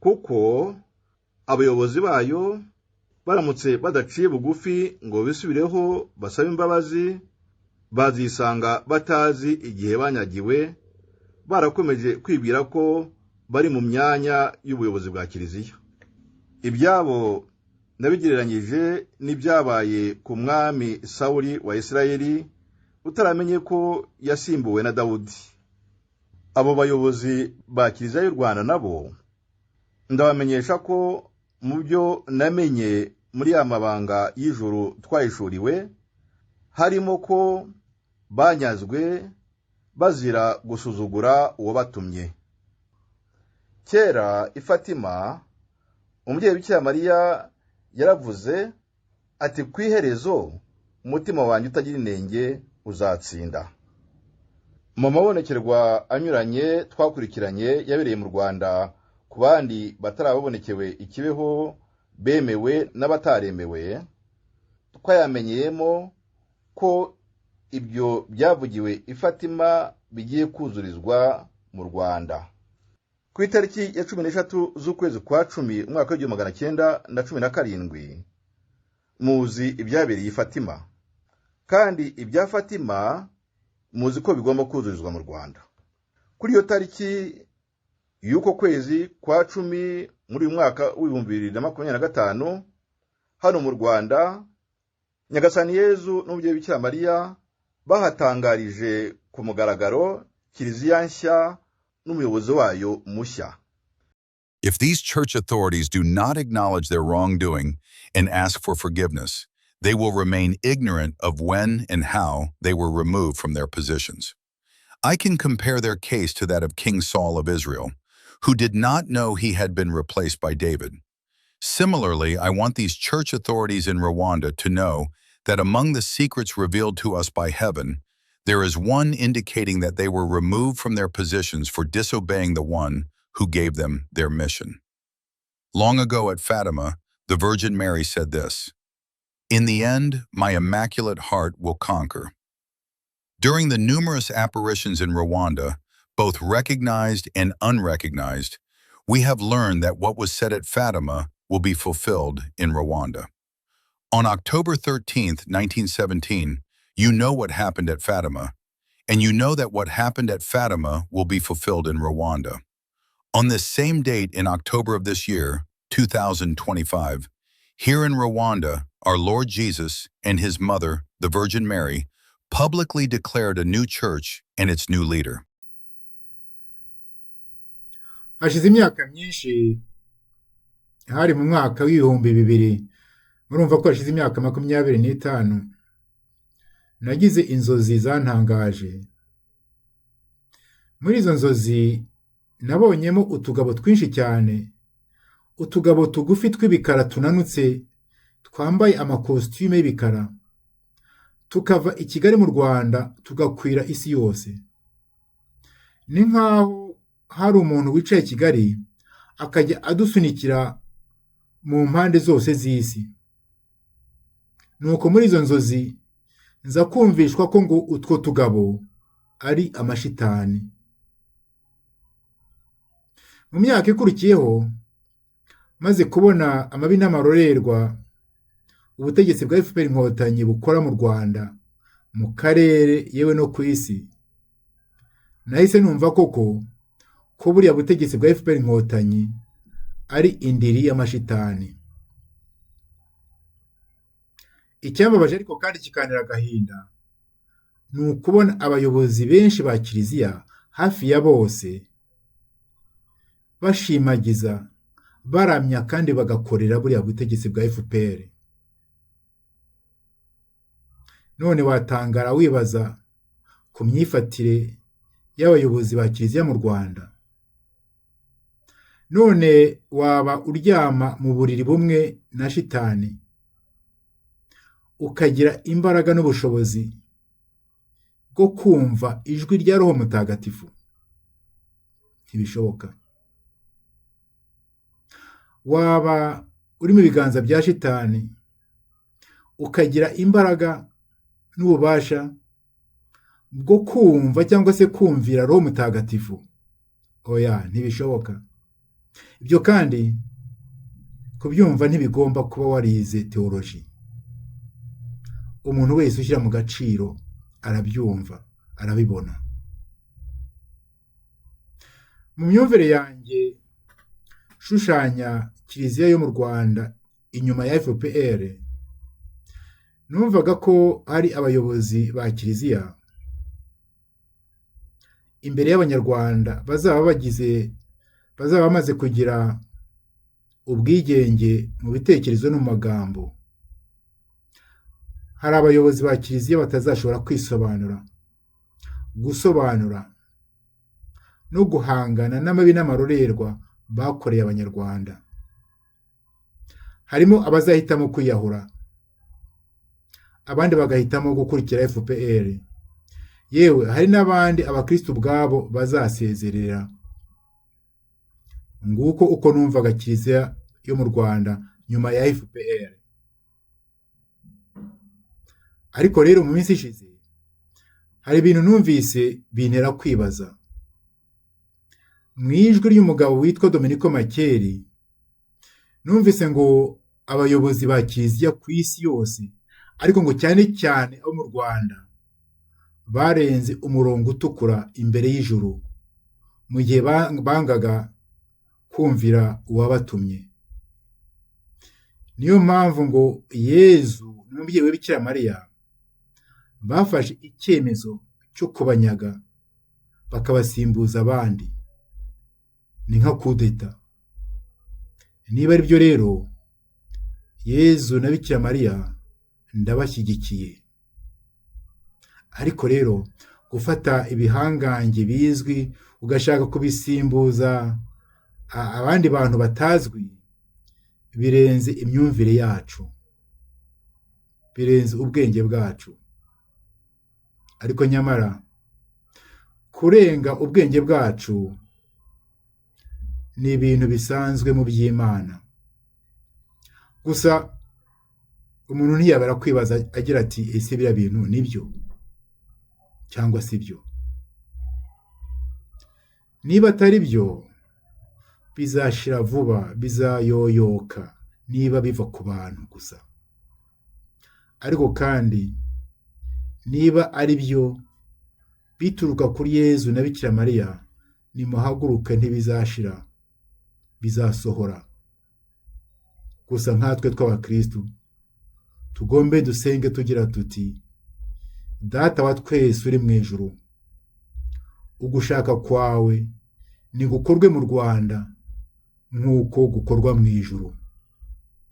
kuko abayobozi bayo baramutse badaciye bugufi ngo bisubireho basaba imbabazi, bazisanga batazi igihe banyagiwe, barakomeje kwibwira ko bari mu myanya y'ubuyobozi bwa Kiliziya. Ibyabo nabigereranyije n'ibyabaye ku mwami Sawuli wa Isirayeli utaramenye ko yasimbuwe na Dawudi. Abo bayobozi ba Kiliziya y'u Rwanda nabo ndabamenyesha ko mu byo namenye muri ya mabanga y'ijuru twayishuriwe harimo ko banyazwe bazira gusuzugura uwo batumye. Kera i Fatima umubyeyi Bikira Mariya yaravuze ati kwiherezo umutima wanjye utagira inenge uzatsinda. Mu mabonekerwa anyuranye twakurikiranye yabereye mu Rwanda ku bandi batarabonekewe ikibeho bemewe n'abataremewe, twayamenyemo ko ibyo byavugiwe i Fatima bigiye kuzurizwa mu Rwanda. Ku itariki ya 13 z'ukwezi kwa 10 umwaka wa 1917 muzi ibyabereye i Fatima, kandi ibya Fatima muzi ko bigomba kuzurizwa mu Rwanda. Kuri iyo tariki y'uko kwezi kwa 10 muri mwaka wa 2025 hano mu Rwanda, Nyagasani Yezu n'umubyeyi Bikira Mariya bahatangarije ku mugaragaro Kiliziya nshya n'umuyobozi wayo mushya. If these church authorities do not acknowledge their wrongdoing and ask for forgiveness, they will remain ignorant of when and how they were removed from their positions. I can compare their case to that of King Saul of Israel, who did not know he had been replaced by David. Similarly, I want these church authorities in Rwanda to know that among the secrets revealed to us by heaven, there is one indicating that they were removed from their positions for disobeying the one who gave them their mission. Long ago at Fatima, the Virgin Mary said this, "In the end, my immaculate heart will conquer." During the numerous apparitions in Rwanda, both recognized and unrecognized, we have learned that what was said at Fatima will be fulfilled in Rwanda. On October 13th, 1917, you know what happened at Fatima, and you know that what happened at Fatima will be fulfilled in Rwanda. On this same date in October of this year, 2025, here in Rwanda, our Lord Jesus and his mother, the Virgin Mary, publicly declared a new church and its new leader. Hashize imyaka myinshi, hari mu mwaka w'2000, murumva ko hashize imyaka 25, nagize inzozi zantangaje. Muri izo nzozi nabonyemo utugabo twinshi cyane, utugabo tugufi tw'ibikara tunanutse twambaye amakositime y'ibikara, tukava i Kigali mu Rwanda tugakwira isi yose. Ni nkaho hari umuntu wicaye i Kigali akajya adusunikira mu mpande zose z'isi. Nuko muri izo nzozi nza kumvishwa ko ngo utwo tugabo ari amashitani. Mu myaka ikurikiyeho, maze kubona amabi n'amarorerwa ubutegetsi bwa FPR inkotanyi bukora mu Rwanda, mu karere yewe no ku isi, nahise numva koko ko buriya butegetsi bwa FPR inkotanyi ari indiri y'amashitani. Icyambabaje ariko kandi kikanira agahinda ni ukubona abayobozi benshi ba Kiliziya hafi ya bose bashimagiza, baramya kandi bagakorera buriya butegetsi bwa FPR. None watangara wibaza ku myifatire y'abayobozi ba Kiliziya mu Rwanda. None waba uryama mu buriri bumwe na shitani, ukagira imbaraga n'ubushobozi bwo kumva ijwi rya Roho Mutagatifu? Ntibishoboka. Waba uri mu biganza bya shitani, ukagira imbaraga n'ububasha bwo kumva cyangwa se kumvira Roho Mutagatifu? Oya, ntibishoboka. ibyo kandi kubyumva ntibigomba kuba warize teoloji. Umuntu wese ushyira mu gaciro arabyumva, arabibona. Mu myumvire yanjye shushanya kiliziya yo mu Rwanda inyuma ya FPR, numvaga ko hari abayobozi ba kiliziya imbere y'Abanyarwanda bazaba bamaze kugira ubwigenge mu bitekerezo no mu magambo. Hari abayobozi ba kiliziya batazashobora gusobanura no guhangana n'amabi n'amarorerwa bakoreye Abanyarwanda. Harimo abazahitamo kwiyahura, abandi bagahitamo gukurikira FPR. Yewe hari n'abandi abakristo ubwabo bazasezerera. Nguko uko numvaga kiliziya yo mu Rwanda nyuma ya FPR. Ariko rero mu minsi ishize hari ibintu numvise bintera kwibaza. Mu ijwi ry'umugabo witwa Dominiko Makeri numvise ngo abayobozi ba kiliziya ku isi yose, ariko ngo cyane cyane abo mu Rwanda, barenze umurongo utukura imbere y'ijuru mu gihe bangaga kumvira uwabatumye. Niyo mpamvu ngo Yezu n'umubyeyi we Bikira Mariya bafashe icyemezo cyo kubanyaga bakabasimbuza abandi. Ni nka KUDETA. Niba ari byo rero, Yezu na Bikira Mariya ndabashyigikiye. Ariko rero gufata ibihangange bizwi ugashaka kubisimbuza abandi bantu batazwi birenze imyumvire yacu, birenze ubwenge bwacu. Ariko nyamara kurenga ubwenge bwacu ni ibintu bisanzwe mu by'Imana. Gusa umuntu ntiyabara kwibaza agira ati ese biriya bintu nibyo cyangwa si byo? Niba atari byo, bizashira vuba, bizayoyoka niba biva ku bantu gusa. Ariko kandi niba ari byo bituruka kuri Yezu na Bikira Mariya, nimuhaguruke ntibizashira, bizasohora. Gusa nkatwe tw'abakristo tugombe dusenge tugira tuti: Data wa twese uri mu ijuru, ugushaka kwawe ni gukorwe mu Rwanda nk'uko gukorwa mu ijuru.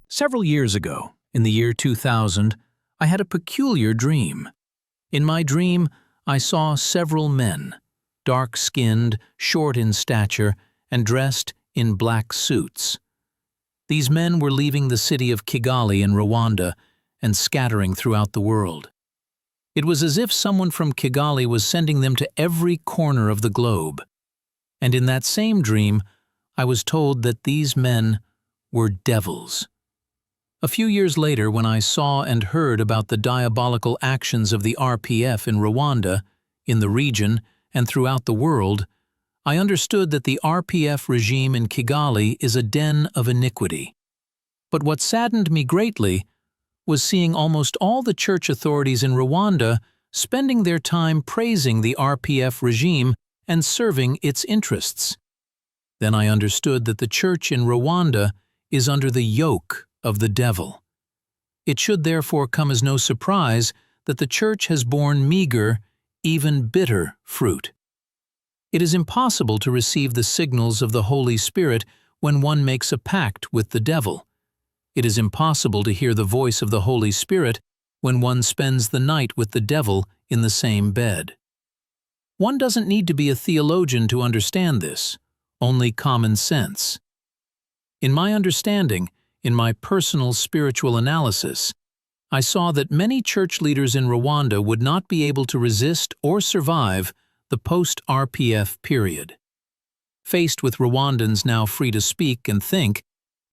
Several years ago, in the year 2000, I had a peculiar dream. In my dream, I saw several men, dark-skinned, short in stature, and dressed in black suits. These men were leaving the city of Kigali in Rwanda and scattering throughout the world. It was as if someone from Kigali was sending them to every corner of the globe. And in that same dream, I was told that these men were devils. A few years later, when I saw and heard about the diabolical actions of the RPF in Rwanda, in the region, and throughout the world, I understood that the RPF regime in Kigali is a den of iniquity. But what saddened me greatly was seeing almost all the church authorities in Rwanda spending their time praising the RPF regime and serving its interests. Then I understood that the church in Rwanda is under the yoke of the devil. It should therefore come as no surprise that the church has borne meager, even bitter fruit. It is impossible to receive the signals of the Holy Spirit when one makes a pact with the devil. It is impossible to hear the voice of the Holy Spirit when one spends the night with the devil in the same bed. One doesn't need to be a theologian to understand this, only common sense. In my understanding, in my personal spiritual analysis, I saw that many church leaders in Rwanda would not be able to resist or survive the post-RPF period. Faced with Rwandans now free to speak and think,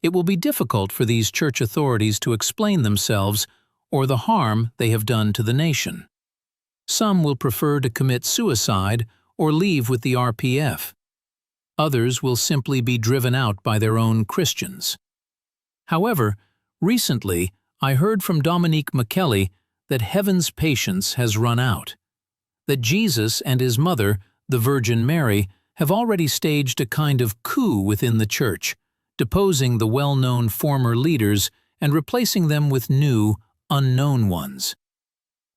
it will be difficult for these church authorities to explain themselves or the harm they have done to the nation. Some will prefer to commit suicide or leave with the RPF. Others will simply be driven out by their own Christians. However, recently I heard from Dominique McKelly that heaven's patience has run out, that Jesus and his mother, the Virgin Mary, have already staged a kind of coup within the Church, deposing the well-known former leaders and replacing them with new, unknown ones.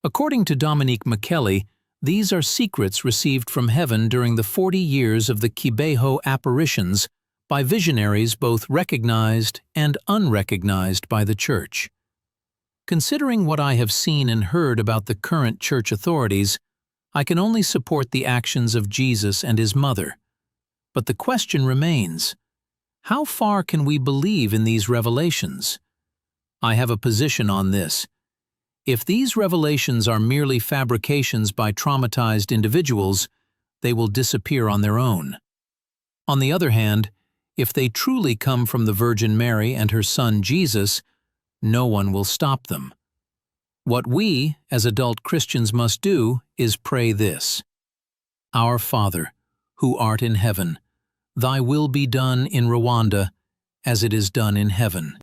According to Dominique McKelly, these are secrets received from heaven during the 40 years of the Kibeho apparitions by visionaries both recognized and unrecognized by the Church. Considering what I have seen and heard about the current Church authorities, I can only support the actions of Jesus and his mother. But the question remains, how far can we believe in these revelations? I have a position on this. If these revelations are merely fabrications by traumatized individuals, they will disappear on their own. On the other hand, if they truly come from the Virgin Mary and her son Jesus, no one will stop them. What we, as adult Christians, must do is pray this: Our Father, who art in heaven, thy will be done in Rwanda as it is done in heaven.